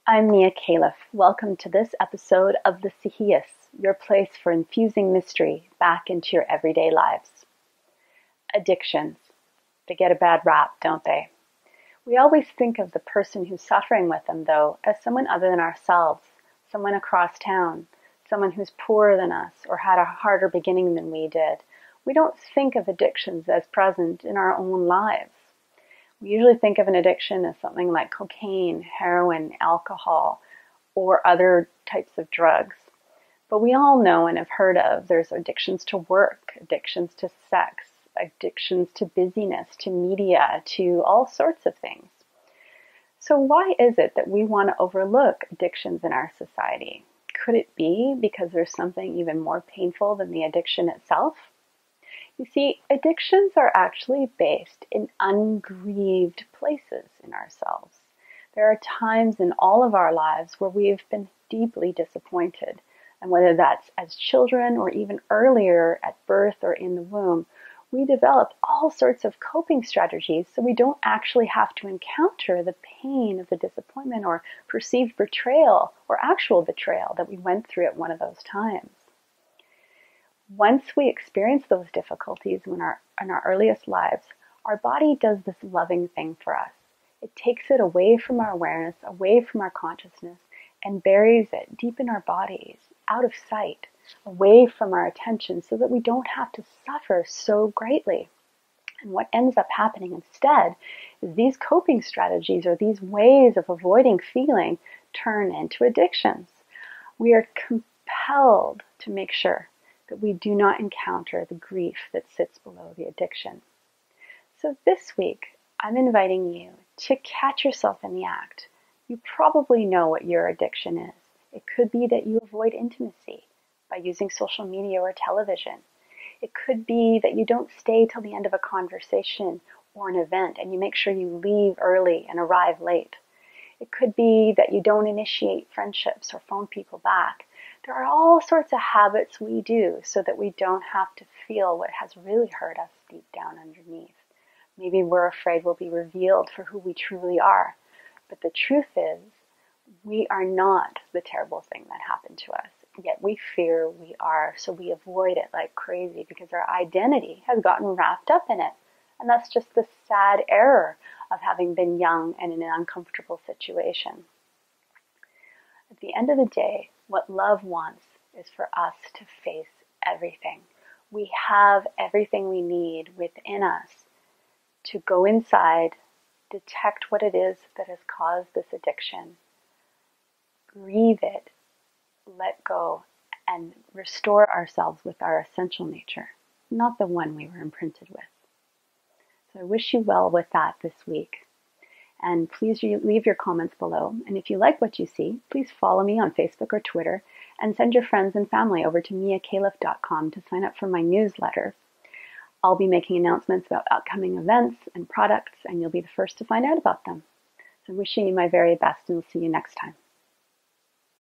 I'm Mia Kalef. Welcome to this episode of The Sahias, your place for infusing mystery back into your everyday lives. Addictions. They get a bad rap, don't they? We always think of the person who's suffering with them, though, as someone other than ourselves, someone across town, someone who's poorer than us or had a harder beginning than we did. We don't think of addictions as present in our own lives. We usually think of an addiction as something like cocaine, heroin, alcohol, or other types of drugs. But we all know and have heard of there's addictions to work, addictions to sex, addictions to busyness, to media, to all sorts of things. So why is it that we want to overlook addictions in our society? Could it be because there's something even more painful than the addiction itself? You see, addictions are actually based in ungrieved places in ourselves. There are times in all of our lives where we've been deeply disappointed, and whether that's as children or even earlier at birth or in the womb, we develop all sorts of coping strategies so we don't actually have to encounter the pain of the disappointment or perceived betrayal or actual betrayal that we went through at one of those times. Once we experience those difficulties in our earliest lives, our body does this loving thing for us. It takes it away from our awareness, away from our consciousness, and buries it deep in our bodies, out of sight, away from our attention, so that we don't have to suffer so greatly. And what ends up happening instead is these coping strategies or these ways of avoiding feeling turn into addictions. We are compelled to make sure that we do not encounter the grief that sits below the addiction. So this week, I'm inviting you to catch yourself in the act. You probably know what your addiction is. It could be that you avoid intimacy by using social media or television. It could be that you don't stay till the end of a conversation or an event and you make sure you leave early and arrive late. It could be that you don't initiate friendships or phone people back. There are all sorts of habits we do so that we don't have to feel what has really hurt us deep down underneath. Maybe we're afraid we'll be revealed for who we truly are. But the truth is, we are not the terrible thing that happened to us. Yet we fear we are, so we avoid it like crazy because our identity has gotten wrapped up in it. And that's just the sad error of having been young and in an uncomfortable situation. At the end of the day, what love wants is for us to face everything. We have everything we need within us to go inside, detect what it is that has caused this addiction, grieve it, let go, and restore ourselves with our essential nature, not the one we were imprinted with. So I wish you well with that this week. And please leave your comments below. And if you like what you see, please follow me on Facebook or Twitter and send your friends and family over to miakalef.com to sign up for my newsletter. I'll be making announcements about upcoming events and products, and you'll be the first to find out about them. So I'm wishing you my very best, and we'll see you next time.